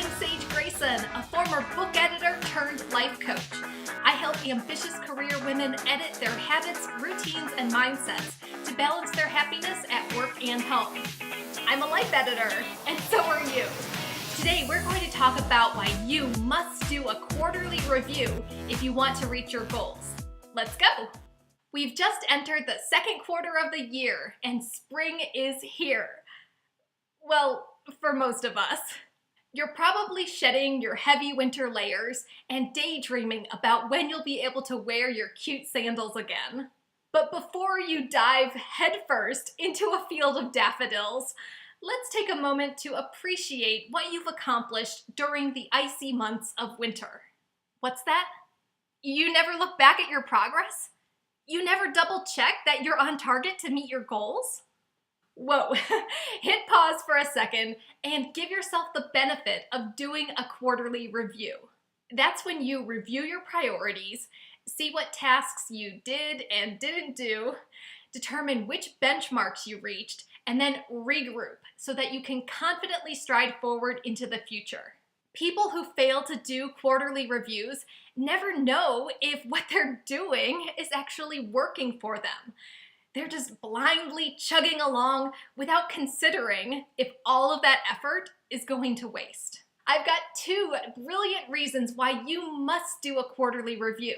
I'm Sage Grayson, a former book editor turned life coach. I help ambitious career women edit their habits, routines, and mindsets to balance their happiness at work and home. I'm a life editor, and so are you. Today, we're going to talk about why you must do a quarterly review if you want to reach your goals. Let's go. We've just entered the second quarter of the year, and spring is here. Well, for most of us. You're probably shedding your heavy winter layers and daydreaming about when you'll be able to wear your cute sandals again. But before you dive headfirst into a field of daffodils, let's take a moment to appreciate what you've accomplished during the icy months of winter. What's that? You never look back at your progress? You never double check that you're on target to meet your goals? Whoa, hit pause for a second and give yourself the benefit of doing a quarterly review. That's when you review your priorities, see what tasks you did and didn't do, determine which benchmarks you reached, and then regroup so that you can confidently stride forward into the future. People who fail to do quarterly reviews never know if what they're doing is actually working for them. They're just blindly chugging along without considering if all of that effort is going to waste. I've got two brilliant reasons why you must do a quarterly review,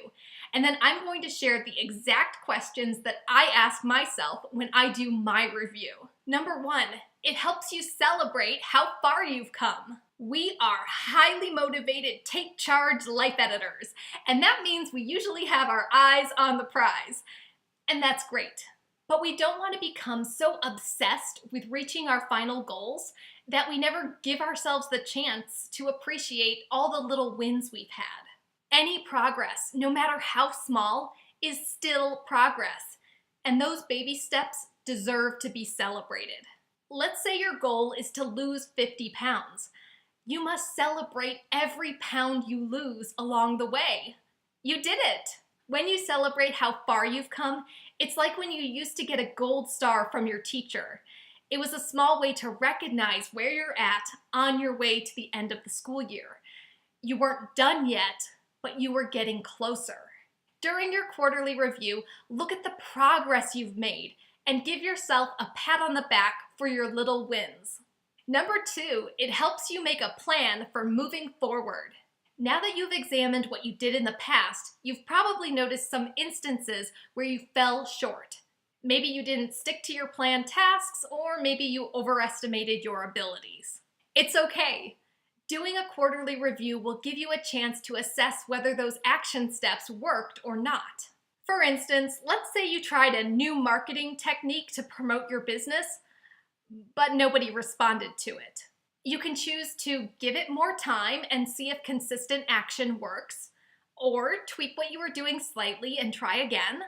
and then I'm going to share the exact questions that I ask myself when I do my review. Number one, it helps you celebrate how far you've come. We are highly motivated, take charge life editors, and that means we usually have our eyes on the prize, and that's great. But we don't want to become so obsessed with reaching our final goals that we never give ourselves the chance to appreciate all the little wins we've had. Any progress, no matter how small, is still progress, and those baby steps deserve to be celebrated. Let's say your goal is to lose 50 pounds. You must celebrate every pound you lose along the way. You did it! When you celebrate how far you've come, it's like when you used to get a gold star from your teacher. It was a small way to recognize where you're at on your way to the end of the school year. You weren't done yet, but you were getting closer. During your quarterly review, look at the progress you've made and give yourself a pat on the back for your little wins. Number two, it helps you make a plan for moving forward. Now that you've examined what you did in the past, you've probably noticed some instances where you fell short. Maybe you didn't stick to your planned tasks, or maybe you overestimated your abilities. It's okay. Doing a quarterly review will give you a chance to assess whether those action steps worked or not. For instance, let's say you tried a new marketing technique to promote your business, but nobody responded to it. You can choose to give it more time and see if consistent action works, or tweak what you were doing slightly and try again,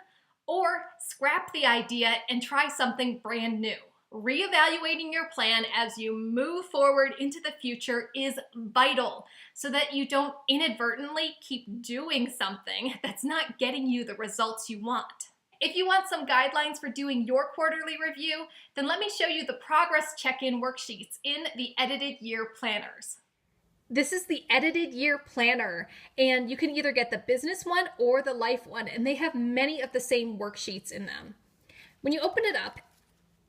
or scrap the idea and try something brand new. Reevaluating your plan as you move forward into the future is vital so that you don't inadvertently keep doing something that's not getting you the results you want. If you want some guidelines for doing your quarterly review, then let me show you the progress check-in worksheets in the Edited Year Planners. This is the Edited Year Planner, and you can either get the business one or the life one, and they have many of the same worksheets in them. When you open it up,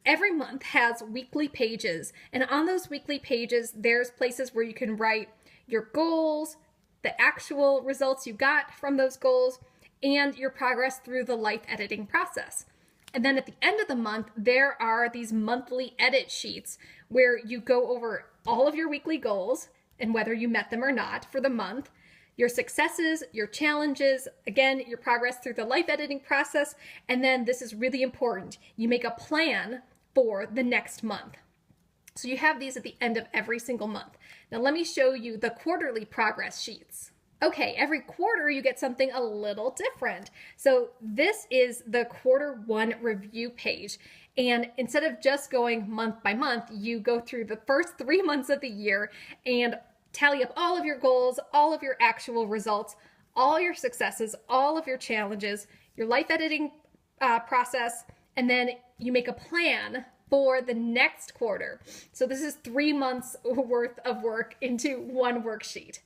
every month has weekly pages, and on those weekly pages, there's places where you can write your goals, the actual results you got from those goals, and your progress through the life editing process. And then at the end of the month, there are these monthly edit sheets where you go over all of your weekly goals and whether you met them or not for the month, your successes, your challenges, again, your progress through the life editing process, and then this is really important, you make a plan for the next month. So you have these at the end of every single month. Now let me show you the quarterly progress sheets. Okay, every quarter you get something a little different. So this is the quarter one review page. And instead of just going month by month, you go through the first 3 months of the year and tally up all of your goals, all of your actual results, all your successes, all of your challenges, your life editing process, and then you make a plan for the next quarter. So this is 3 months worth of work into one worksheet.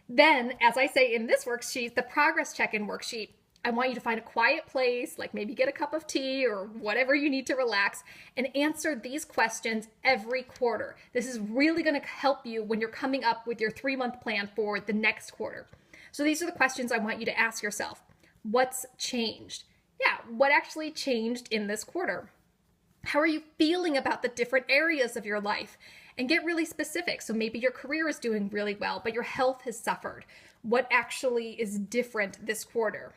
Then, as I say in this worksheet, the progress check-in worksheet, I want you to find a quiet place, like maybe get a cup of tea or whatever you need to relax, and answer these questions every quarter. This is really going to help you when you're coming up with your 3-month plan for the next quarter. So these are the questions I want you to ask yourself. What's changed? Yeah, what actually changed in this quarter? How are you feeling about the different areas of your life? And get really specific. So maybe your career is doing really well, but your health has suffered. What actually is different this quarter?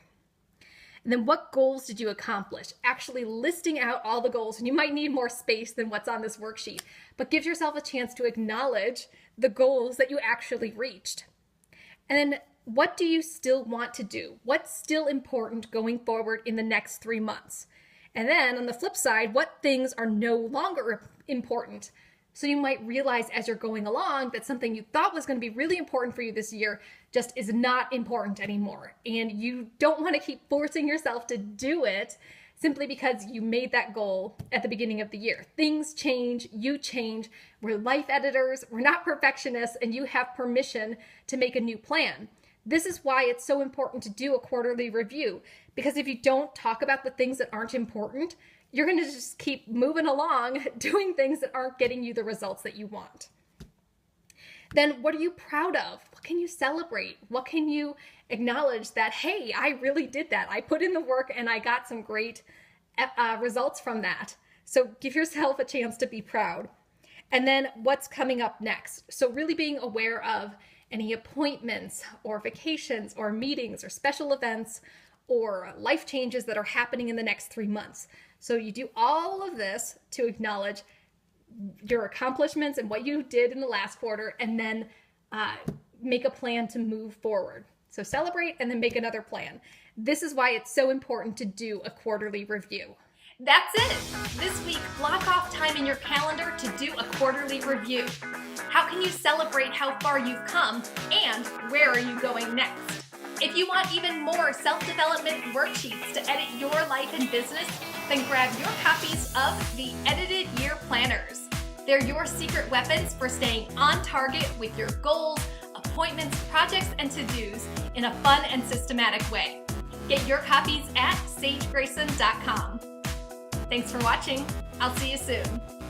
And then what goals did you accomplish? Actually listing out all the goals, and you might need more space than what's on this worksheet, but give yourself a chance to acknowledge the goals that you actually reached. And then what do you still want to do? What's still important going forward in the next 3 months? And then on the flip side, what things are no longer important? So you might realize as you're going along that something you thought was going to be really important for you this year just is not important anymore. And you don't want to keep forcing yourself to do it simply because you made that goal at the beginning of the year. Things change, you change. We're life editors, we're not perfectionists, and you have permission to make a new plan. This is why it's so important to do a quarterly review, because if you don't talk about the things that aren't important, you're going to just keep moving along doing things that aren't getting you the results that you want. Then what are you proud of? What can you celebrate? What can you acknowledge that, hey, I really did that. I put in the work and I got some great results from that. So give yourself a chance to be proud. And then what's coming up next? So really being aware of any appointments or vacations or meetings or special events or life changes that are happening in the next 3 months. So you do all of this to acknowledge your accomplishments and what you did in the last quarter, and then make a plan to move forward. So celebrate and then make another plan. This is why it's so important to do a quarterly review. That's it. This week, block off time in your calendar to do a quarterly review. How can you celebrate how far you've come, and where are you going next? If you want even more self-development worksheets to edit your life and business, then grab your copies of the Edited Year Planners. They're your secret weapons for staying on target with your goals, appointments, projects, and to-dos in a fun and systematic way. Get your copies at sagegrayson.com. Thanks for watching. I'll see you soon.